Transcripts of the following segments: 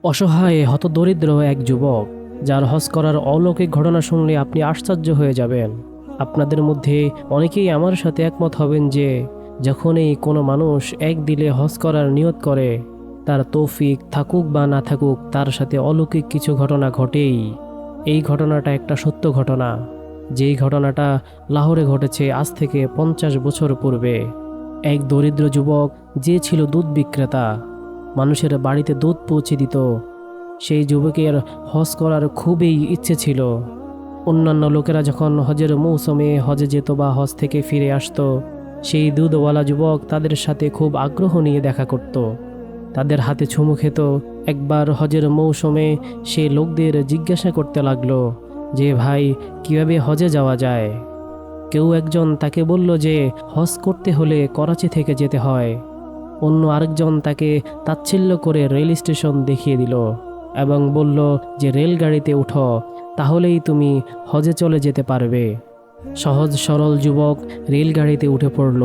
অসহায় হতদরিদ্র এক যুবক, যার হজ করার অলৌকিক ঘটনা শুনলে আপনি আশ্চর্য হয়ে যাবেন। আপনাদের মধ্যে অনেকেই আমার সাথে একমত হবেন যে যখনই কোনো মানুষ এক দিলে হজ করার নিয়ত করে, তার তৌফিক থাকুক বা না থাকুক, তার সাথে অলৌকিক কিছু ঘটনা ঘটেই। এই ঘটনাটা একটা সত্য ঘটনা, যেই ঘটনাটা লাহোরে ঘটেছে আজ থেকে 50 বছর পূর্বে। এক দরিদ্র যুবক, যে ছিল দুধ বিক্রেতা, মানুষের বাড়িতে দুধ পৌঁছে দিত। সেই যুবকের হজ করার খুবই ইচ্ছে ছিল। অন্যান্য লোকেরা যখন হজের মৌসুমে হজে যেত বা হজ থেকে ফিরে আসতো, সেই দুধওয়ালা যুবক তাদের সাথে খুব আগ্রহ নিয়ে দেখা করত, তাদের হাতে চুমু খেত। একবার হজের মৌসুমে সে লোকদের জিজ্ঞাসা করতে লাগলো যে, ভাই, কিভাবে হজে যাওয়া যায়? কেউ একজন তাকে বলল যে হজ করতে হলে করাচি থেকে যেতে হয়। অন্য আরেকজন তাকে তাচ্ছিল্য করে রেল স্টেশন দেখিয়ে দিল এবং বলল যে রেলগাড়িতে উঠো, তাহলেই তুমি হজে চলে যেতে পারবে। সহজ সরল যুবক রেলগাড়িতে উঠে পড়ল।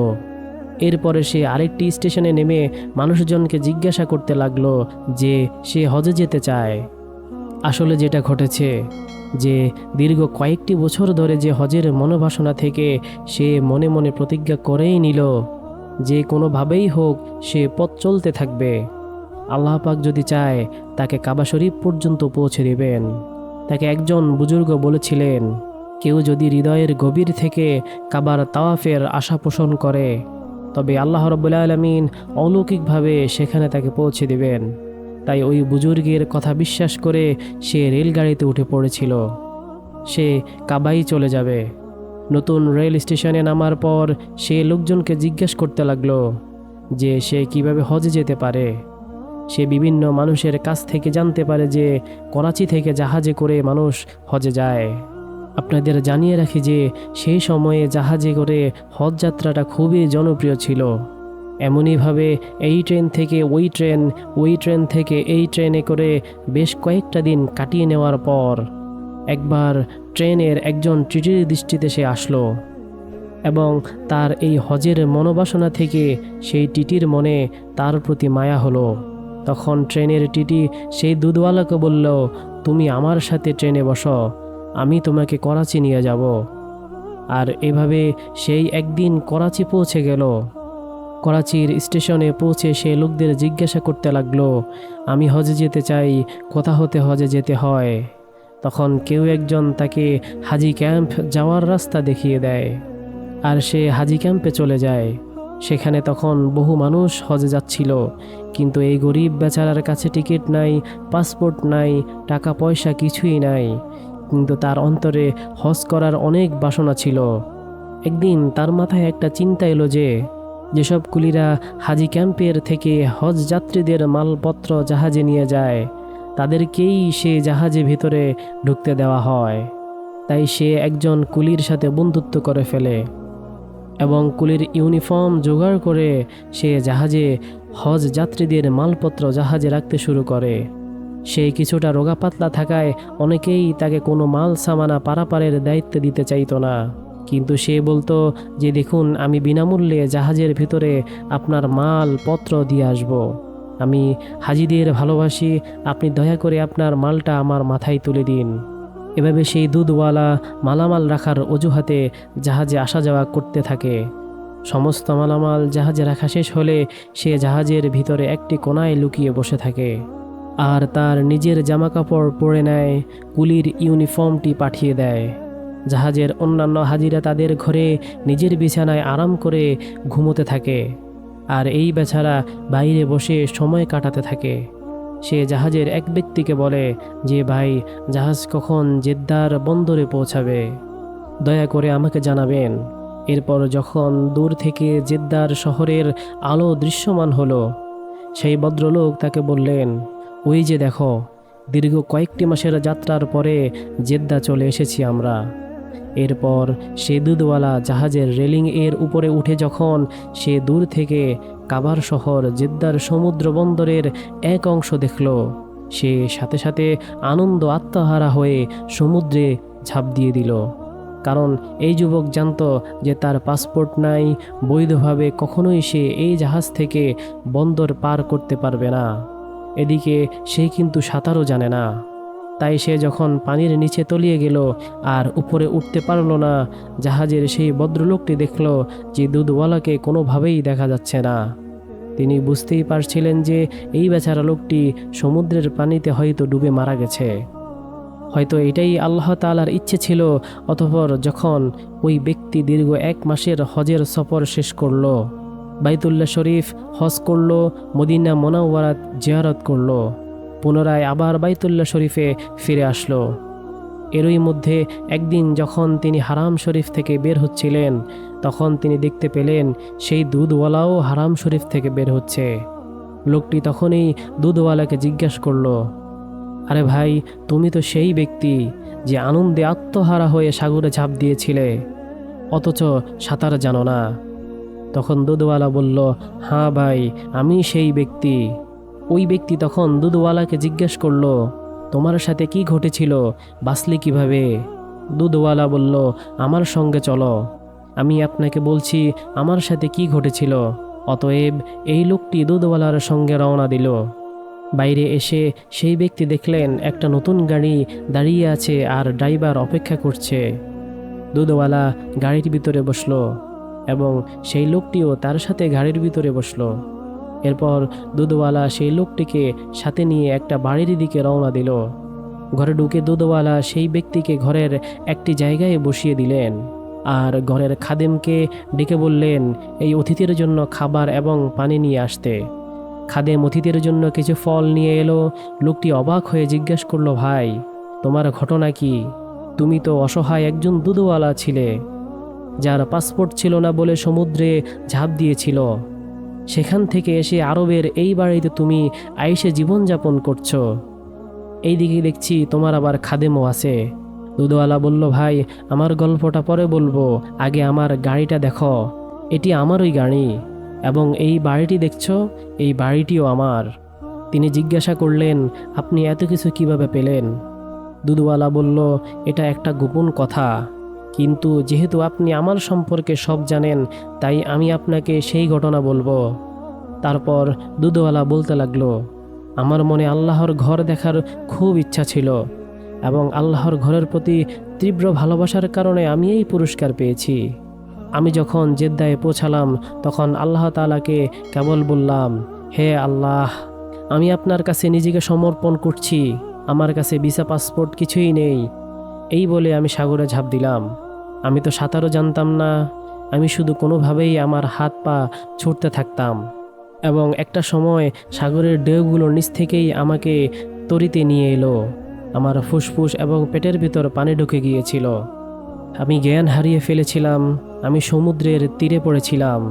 এরপরে সে আরেকটি স্টেশনে নেমে মানুষজনকে জিজ্ঞাসা করতে লাগলো যে সে হজে যেতে চায়। আসলে যেটা ঘটেছে, যে দীর্ঘ কয়েকটি বছর ধরে যে হজের মনোবাসনা থেকে সে মনে মনে প্রতিজ্ঞা করেই নিল যে কোনোভাবেই হোক সে পথ চলতে থাকবে। আল্লাহ পাক যদি চায়, তাকে কাবা শরীফ পর্যন্ত পৌঁছে দেবেন। তাকে একজন বুজুর্গ বলেছিলেন, কেউ যদি হৃদয়ের গভীর থেকে কাবার তাওয়াফের আশা পোষণ করে, তবে আল্লাহ রাব্বুল আলামিন অলৌকিকভাবে সেখানে তাকে পৌঁছে দেবেন। তাই ওই বুজুর্গের কথা বিশ্বাস করে সে রেলগাড়িতে উঠে পড়েছিল। সে কাবাই চলে যাবে। নতুন রেল স্টেশনে নামার পর সে লোকজনকে জিজ্ঞেস করতে লাগলো যে সে কিভাবে হজে যেতে পারে। সে বিভিন্ন মানুষের কাছ থেকে জানতে পারে যে করাচি থেকে জাহাজে করে মানুষ হজে যায়। আপনাদের জানিয়ে রাখি যে সেই সময়ে জাহাজে করে হজ যাত্রাটা খুবই জনপ্রিয় ছিল। এমনইভাবে এই ট্রেন থেকে ওই ট্রেন, ওই ট্রেন থেকে এই ট্রেনে করে বেশ কয়েকটা দিন কাটিয়ে নেওয়ার পর একবার ট্রেনের একজন টিটির দৃষ্টিতে সে আসলো এবং তার এই হজের মনোবাসনা থেকে সেই টিটির মনে তার প্রতি মায়া হলো। তখন ট্রেনের টিটি সেই দুধওয়ালাকে বলল, তুমি আমার সাথে ট্রেনে বসো, আমি তোমাকে করাচি নিয়ে যাব। আর এভাবে সেই একদিন করাচি পৌঁছে গেল। করাচির স্টেশনে পৌঁছে সে লোকদের জিজ্ঞাসা করতে লাগলো, আমি হজে যেতে চাই, কোথা হতে হজে যেতে হয়? তখন কেউ একজন তাকে হাজি ক্যাম্প যাওয়ার রাস্তা দেখিয়ে দেয়, আর সে হাজি ক্যাম্পে চলে যায়। সেখানে তখন বহু মানুষ হজে যাচ্ছিল, কিন্তু এই গরিব বেচারার কাছে টিকিট নাই, পাসপোর্ট নাই, টাকা পয়সা কিছুই নাই, কিন্তু তার অন্তরে হজ করার অনেক বাসনা ছিল। একদিন তার মাথায় একটা চিন্তা এলো যে যেসব কুলিরা হাজি ক্যাম্পের থেকে হজ যাত্রীদের মালপত্র জাহাজে নিয়ে যায়, তাদেরকেই সে জাহাজে ভিতরে ঢুকতে দেওয়া হয়। তাই সে একজন কুলির সাথে বন্ধুত্ব করে ফেলে এবং কুলির ইউনিফর্ম জোগাড় করে সে জাহাজে হজ যাত্রীদের মালপত্র জাহাজে রাখতে শুরু করে। সে কিছুটা রোগা পাতলা থাকায় অনেকেই তাকে কোনো মাল সামানা পারাপারের দায়িত্ব দিতে চাইতো না, কিন্তু সে বলতো যে দেখুন, আমি বিনামূল্যে জাহাজের ভিতরে আপনার মালপত্র দিয়ে আসব। আমি হাজিদের ভালোবাসি, আপনি দয়া করে আপনার মালটা আমার মাথায় তুলে দিন। এভাবে সেই দুধওয়ালা মালামাল রাখার অজুহাতে জাহাজে আসা যাওয়া করতে থাকে। সমস্ত মালামাল জাহাজে রাখা শেষ হলে সে জাহাজের ভিতরে একটি কোণায় লুকিয়ে বসে থাকে আর তার নিজের জামাকাপড় পরে নেয়, কুলির ইউনিফর্মটি পাঠিয়ে দেয়। জাহাজের অন্যান্য হাজিরা তাদের ঘরে নিজের বিছানায় আরাম করে ঘুমোতে থাকে, আর এই বেচারা বাইরে বসে সময় কাটাতে থাকে। সে জাহাজের এক ব্যক্তিকে বলে যে, ভাই, জাহাজ কখন জেদ্দার বন্দরে পৌঁছাবে? দয়া করে আমাকে জানাবেন। এরপর যখন দূর থেকে জেদ্দার শহরের আলো দৃশ্যমান হলো, সেই ভদ্রলোক তাকে বললেন, ওই যে দেখো, দীর্ঘ কয়েকটি মাসের যাত্রার পরে জেদ্দা চলে এসেছি আমরা। এরপর সে দুধওয়ালা জাহাজের রেলিং এর উপরে উঠে যখন সে দূর থেকে কাবার শহর জেদ্দার সমুদ্র বন্দরের এক অংশ দেখল, সে সাথে সাথে আনন্দ আত্মহারা হয়ে সমুদ্রে ঝাঁপ দিয়ে দিল। কারণ এই যুবক জানত যে তার পাসপোর্ট নাই, বৈধভাবে কখনোই সে এই জাহাজ থেকে বন্দর পার করতে পারবে না। এদিকে সে কিন্তু সাঁতারও জানে না। তাই সে যখন পানির নিচে তলিয়ে গেল আর উপরে উঠতে পারল না, জাহাজের সেই ভদ্রলোকটি দেখল যে দুধওয়ালাকে কোনোভাবেই দেখা যাচ্ছে না। তিনি বুঝতেই পারছিলেন যে এই বেচারা লোকটি সমুদ্রের পানিতে হয়তো ডুবে মারা গেছে। হয়তো এটাই আল্লাহ তাআলার ইচ্ছে ছিল। অতঃপর যখন ওই ব্যক্তি দীর্ঘ 1 মাসের হজের সফর শেষ করল, বাইতুল্লাহ শরীফ হজ করল, মদিনা মুনাওয়ারাত জিয়ারত করল, পুনরায় আবার বাইতুল্লাহ শরীফে ফিরে আসলো। এরই মধ্যে একদিন যখন তিনি হারাম শরীফ থেকে বের হচ্ছিলেন, তখন তিনি দেখতে পেলেন সেই দুধওয়ালাও হারাম শরীফ থেকে বের হচ্ছে। লোকটি তখনই দুধওয়ালাকে জিজ্ঞাসা করলো, আরে ভাই, তুমি তো সেই ব্যক্তি যে আনন্দে আত্মহারা হয়ে সাগরে ঝাঁপ দিয়েছিলে, অথচ সাঁতার জানো না। তখন দুধওয়ালা বলল, হ্যাঁ ভাই, আমি সেই ব্যক্তি। ওই ব্যক্তি তখন দুধওয়ালাকে জিজ্ঞেস করলো, তোমার সাথে কি ঘটেছিল, বাঁচলে কিভাবে? দুধওয়ালা বলল, আমার সঙ্গে চলো, আমি আপনাকে বলছি আমার সাথে কি ঘটেছিল। অতএব এই লোকটি দুধওয়ালার সঙ্গে রওনা দিল। বাইরে এসে সেই ব্যক্তি দেখলেন একটা নতুন গাড়ি দাঁড়িয়ে আছে আর ড্রাইভার অপেক্ষা করছে। দুধওয়ালা গাড়ির ভিতরে বসলো এবং সেই লোকটিও তার সাথে গাড়ির ভিতরে বসলো। এরপর দুধওয়ালা সেই লোকটিকে সাথে নিয়ে একটা বাড়ির দিকে রওনা দিল। ঘরে ঢুকে দুধওয়ালা সেই ব্যক্তিকে ঘরের একটি জায়গায় বসিয়ে দিলেন আর ঘরের খাদেমকে ডেকে বললেন এই অতিথির জন্য খাবার এবং পানি নিয়ে আসতে। খাদেম অতিথির জন্য কিছু ফল নিয়ে এলো। লোকটি অবাক হয়ে জিজ্ঞাসা করলো, ভাই, তোমার ঘটনা কি? তুমি তো অসহায় একজন দুধওয়ালা ছিলে, যার পাসপোর্ট ছিল না বলে সমুদ্রে ঝাঁপ দিয়েছিল। সেখান থেকে এসে আরবের এই বাড়িতে তুমি আইসে জীবনযাপন করছো। এইদিকে দেখছি তোমার আবার খাদেমও আছে। দুধওয়ালা বলল, ভাই, আমার গল্পটা পরে বলবো, আগে আমার গাড়িটা দেখো। এটি আমারই গাড়ি এবং এই বাড়িটি দেখছো, এই বাড়িটিও আমার। তিনি জিজ্ঞাসা করলেন, আপনি এত কিছু কিভাবে পেলেন? দুধওয়ালা বলল, এটা একটা গোপন কথা, কিন্তু যেহেতু আপনি আমার সম্পর্কে সব জানেন, তাই আমি আপনাকে সেই ঘটনা বলবো। তারপর দুধওয়ালা বলতে লাগলো, আমার মনে আল্লাহর ঘর দেখার খুব ইচ্ছা ছিল এবং আল্লাহর ঘরের প্রতি তীব্র ভালোবাসার কারণে আমি এই পুরস্কার পেয়েছি। আমি যখন জেদ্দায় পৌঁছালাম তখন আল্লাহ তাআলাকে কেবল বললাম, হে আল্লাহ, আমি আপনার কাছে নিজেকে সমর্পণ করছি, আমার কাছে ভিসা পাসপোর্ট কিছুই নেই। এই বলে আমি সাগরে ঝাঁপ দিলাম। আমি তো সাঁতারও জানতাম না, আমি শুধু কোনোভাবেই আমার হাত পা ছুটতে থাকতাম এবং একটা সময় সাগরের ঢেউগুলোর নিচ থেকেই আমাকে তরিতে নিয়ে এলো। আমার ফুসফুস এবং পেটের ভিতর পানি ঢুকে গিয়েছিল। আমি জ্ঞান হারিয়ে ফেলেছিলাম। আমি সমুদ্রের তীরে পড়েছিলাম।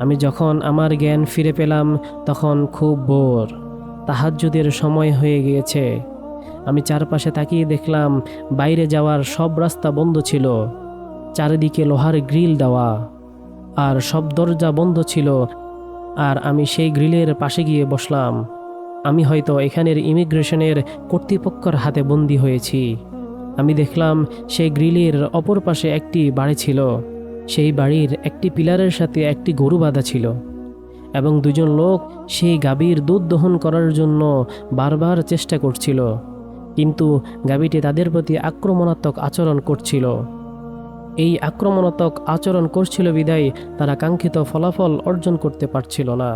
আমি যখন আমার জ্ঞান ফিরে পেলাম তখন খুব ভোর, তাহাজ্জুদের সময় হয়ে গিয়েছে। আমি চারপাশে তাকিয়ে দেখলাম বাইরে যাওয়ার সব রাস্তা বন্ধ ছিল। চারিদিকে লোহার গ্রিল দেওয়া আর সব দরজা বন্ধ ছিল। আর আমি সেই গ্রিলের পাশে গিয়ে বসলাম। আমি হয়তো এখানের ইমিগ্রেশনের কর্তৃপক্ষের হাতে বন্দী হয়েছি। আমি দেখলাম সেই গ্রিলের অপর পাশে একটি বাড়ি ছিল। সেই বাড়ির একটি পিলারের সাথে একটি গরু বাঁধা ছিল এবং দুজন লোক সেই গাভীর দুধ দহন করার জন্য বারবার চেষ্টা করছিল, কিন্তু গাভীটি তাদের প্রতি আক্রমণাত্মক আচরণ করছিল। এই আক্রমণাত্মক আচরণ করছিল বিদায় তারা কাঙ্ক্ষিত ফলাফল অর্জন করতে পারছিল না।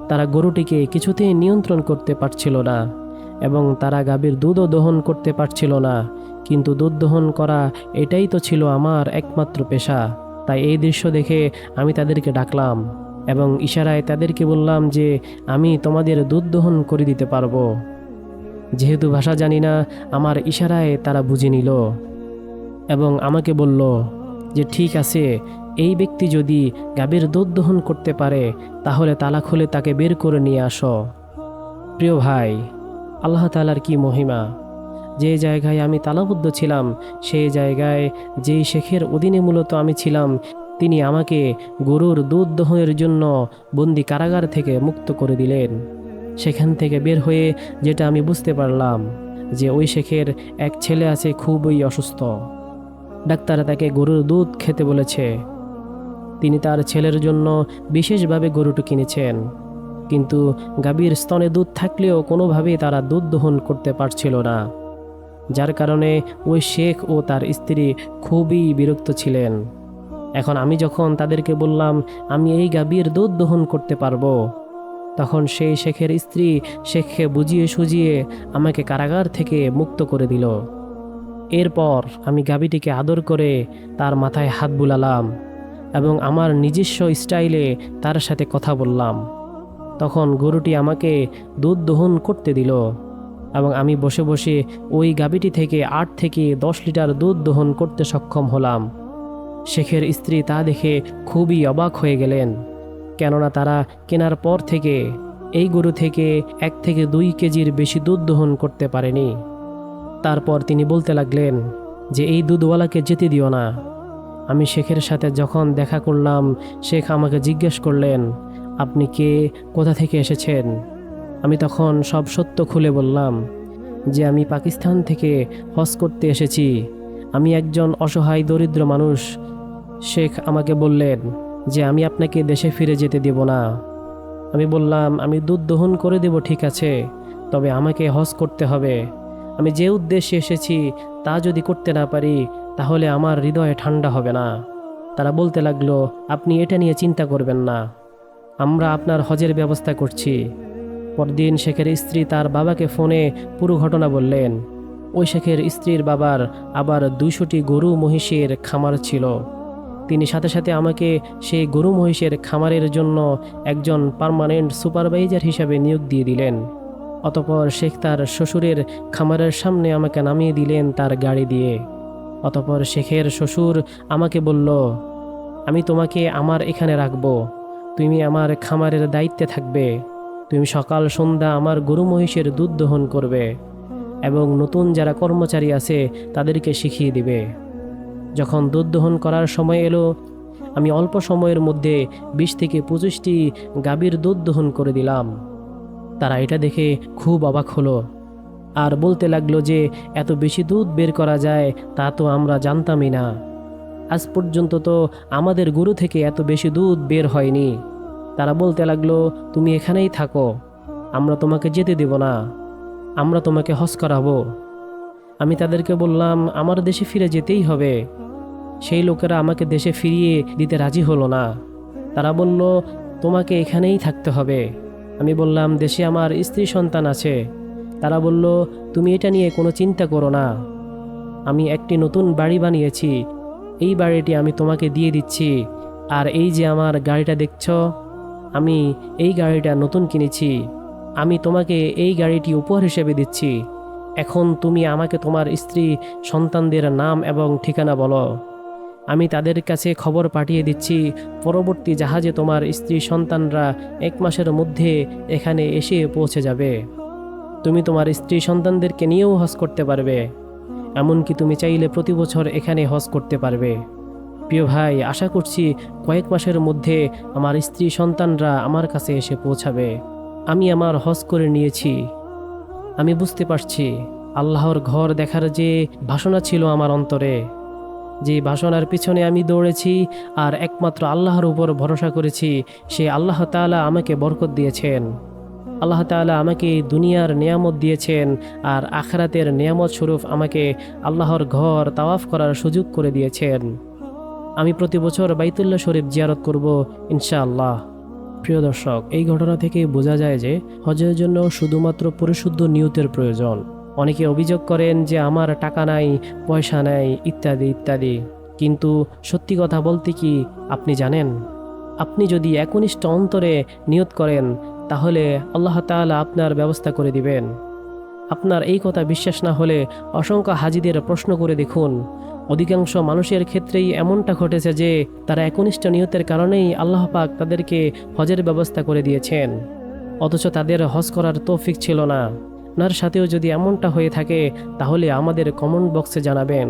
তারা গরুটিকে কিছুতেই নিয়ন্ত্রণ করতে পারছিল না এবং তারা গাভীর দুধও দহন করতে পারছিল না। কিন্তু দুধ দহন করা এটাই তো ছিল আমার একমাত্র পেশা। তাই এই দৃশ্য দেখে আমি তাদেরকে ডাকলাম এবং ইশারায় তাদেরকে বললাম যে আমি তোমাদের দুধ দহন করে দিতে পারবো। যেহেতু ভাষা জানি না, আমার ইশারায় তারা বুঝে নিল এবং আমাকে বলল যে ঠিক আছে, এই ব্যক্তি যদি গাভীর দুধ দহন করতে পারে তাহলে তালা খুলে তাকে বের করে নিয়ে আসো। প্রিয় ভাই, আল্লাহ তাআলার কি মহিমা! যে জায়গায় আমি তালাবদ্ধ ছিলাম, সেই জায়গায় যেই শেখের অধীনে মূলত আমি ছিলাম, তিনি আমাকে গরুর দুধ দহনের জন্য বন্দি কারাগার থেকে মুক্ত করে দিলেন। সেখান থেকে বের হয়ে যেটা আমি বুঝতে পারলাম যে ওই শেখের এক ছেলে আছে খুবই অসুস্থ। ডাক্তার তাকে গরুর দুধ খেতে বলেছে। তিনি তার ছেলের জন্য বিশেষভাবে গরুটি কিনেছেন। কিন্তু গাভীর স্তনে দুধ থাকলেও কোনোভাবেই তারা দুধ দহন করতে পারছিল না, যার কারণে ওই শেখ ও তার স্ত্রী খুবই বিরক্ত ছিলেন। এখন আমি যখন তাদেরকে বললাম আমি এই গাভীর দুধ দহন করতে পারবো, তখন সেই শেখের স্ত্রী শেখকে বুঝিয়ে সুজিয়ে আমাকে কারাগার থেকে মুক্ত করে দিল। এরপর আমি গাভীটিকে আদর করে তার মাথায় হাত বুলালাম এবং আমার নিজস্ব স্টাইলে তার সাথে কথা বললাম। তখন গরুটি আমাকে দুধ দহন করতে দিল এবং আমি বসে বসে ওই গাভীটি থেকে 8 থেকে 10 লিটার দুধ দহন করতে সক্ষম হলাম। শেখের স্ত্রী তা দেখে খুবই অবাক হয়ে গেলেন, কেননা তারা কেনার পর থেকে এই গরু থেকে 1 থেকে 2 কেজির বেশি দুধ দহন করতে পারেনি। তারপর তিনি বলতে লাগলেন যে এই দুধওয়ালাকে যেতে দিও না। আমি শেখের সাথে যখন দেখা করলাম, শেখ আমাকে জিজ্ঞেস করলেন আপনি কে, কোথা থেকে এসেছেন। আমি তখন সব সত্য খুলে বললাম যে আমি পাকিস্তান থেকে হজ করতে এসেছি, আমি একজন অসহায় দরিদ্র মানুষ। শেখ আমাকে বললেন যে আমি আপনাকে দেশে ফিরে যেতে দেব না। আমি বললাম আমি দুধ দহন করে দেব, ঠিক আছে, তবে আমাকে হজ করতে হবে। আমি যে উদ্দেশ্যে এসেছি তা যদি করতে না পারি তাহলে আমার হৃদয়ে ঠান্ডা হবে না। তারা বলতে লাগলো আপনি এটা নিয়ে চিন্তা করবেন না, আমরা আপনার হজের ব্যবস্থা করছি। পরদিন শেখের স্ত্রী তার বাবাকে ফোনে পুরো ঘটনা বললেন। ওই শেখের স্ত্রীর বাবার আবার 200টি গরু মহিষের খামার ছিল। তিনি সাথে সাথে আমাকে সেই গরু মহিষের খামারের জন্য একজন পার্মানেন্ট সুপারভাইজার হিসাবে নিয়োগ দিয়ে দিলেন। অতঃপর শেখ তার শ্বশুরের খামারের সামনে আমাকে নামিয়ে দিলেন তার গাড়ি দিয়ে। অতঃপর শেখের শ্বশুর আমাকে বলল আমি তোমাকে আমার এখানে রাখবো, তুমি আমার খামারের দায়িত্বে থাকবে, তুমি সকাল সন্ধ্যা আমার গরু মহিষের দুধ দহন করবে এবং নতুন যারা কর্মচারী আছে তাদেরকে শিখিয়ে দিবে। যখন দুধ দহন করার সময় এলো, আমি অল্প সময়ের মধ্যে 20 থেকে 25টি গাভীর দুধ দহন করে দিলাম। তারা এটা দেখে খুব অবাক হলো আর বলতে লাগলো যে এত বেশি দুধ বের করা যায় তা তো আমরা জানতামই না, আজ পর্যন্ত তো আমাদের গরু থেকে এত বেশি দুধ বের হয়নি। তারা বলতে লাগলো তুমি এখানেই থাকো, আমরা তোমাকে যেতে দেব না, আমরা তোমাকে হজ করাবো। আমি তাদেরকে বললাম আমার দেশে ফিরে যেতেই হবে। সেই লোকেরা আমাকে দেশে ফিরিয়ে দিতে রাজি হলো না। তারা বলল তোমাকে এখানেই থাকতে হবে। আমি বললাম দেশে আমার স্ত্রী সন্তান আছে। তারা বলল তুমি এটা নিয়ে কোনো চিন্তা করো না, আমি একটি নতুন বাড়ি বানিয়েছি, এই বাড়িটি আমি তোমাকে দিয়ে দিচ্ছি। আর এই যে আমার গাড়িটা দেখছ, আমি এই গাড়িটা নতুন কিনেছি, আমি তোমাকে এই গাড়িটি উপহার হিসেবে দিচ্ছি। এখন তুমি আমাকে তোমার স্ত্রী সন্তানদের নাম এবং ঠিকানা বলো, আমি তাদের কাছে খবর পাঠিয়ে দিচ্ছি পরবর্তী জাহাজে তোমার স্ত্রী সন্তানরা 1 মাসের মধ্যে এখানে এসে পৌঁছে যাবে। তুমি তোমার স্ত্রী সন্তানদেরকে নিয়েও হজ করতে পারবে, এমনকি তুমি চাইলে প্রতি বছর এখানে হজ করতে পারবে। প্রিয় ভাই, আশা করছি কয়েক মাসের মধ্যে আমার স্ত্রী সন্তানরা আমার কাছে এসে পৌঁছাবে। আমি আমার হজ করে নিয়েছি। আমি বুঝতে পারছি আল্লাহর ঘর দেখার যে বাসনা ছিল আমার অন্তরে, যে বাসনার পিছনে আমি দৌড়েছি আর একমাত্র আল্লাহর উপর ভরসা করেছি, সে আল্লাহ তাআলা আমাকে বরকত দিয়েছেন। আল্লাহ তাআলা আমাকে দুনিয়ার নিয়ামত দিয়েছেন আর আখিরাতের নিয়ামত স্বরূপ আমাকে আল্লাহর ঘর তাওয়াফ করার সুযোগ করে দিয়েছেন। আমি প্রতি বছর বাইতুল্লাহ শরীফ জিয়ারত করব ইনশাআল্লাহ। প্রিয় দর্শক, এই ঘটনা থেকে বোঝা যায় যে হজের জন্য শুধুমাত্র পরিশুদ্ধ নিয়তের প্রয়োজন। অনেকে অভিযোগ করেন যে আমার টাকা নাই, পয়সা নাই, ইত্যাদি ইত্যাদি, কিন্তু সত্যি কথা বলতে কি আপনি জানেন, আপনি যদি একনিষ্ঠ অন্তরে নিয়ত করেন তাহলে আল্লাহ তাআলা আপনার ব্যবস্থা করে দিবেন। আপনার এই কথা বিশ্বাস না হলে অসংখ্য হাজিদের প্রশ্ন করে দেখুন। অধিকাংশ মানুষের ক্ষেত্রেই এমনটা ঘটেছে যে তারা একনিষ্ঠ নিয়তের কারণেই আল্লাহ পাক তাদেরকে হজের ব্যবস্থা করে দিয়েছেন, অথচ তাদের হজ করার তৌফিক ছিল না। আপনার সাথেও যদি এমনটা হয়ে থাকে তাহলে আমাদের কমেন্ট বক্সে জানাবেন।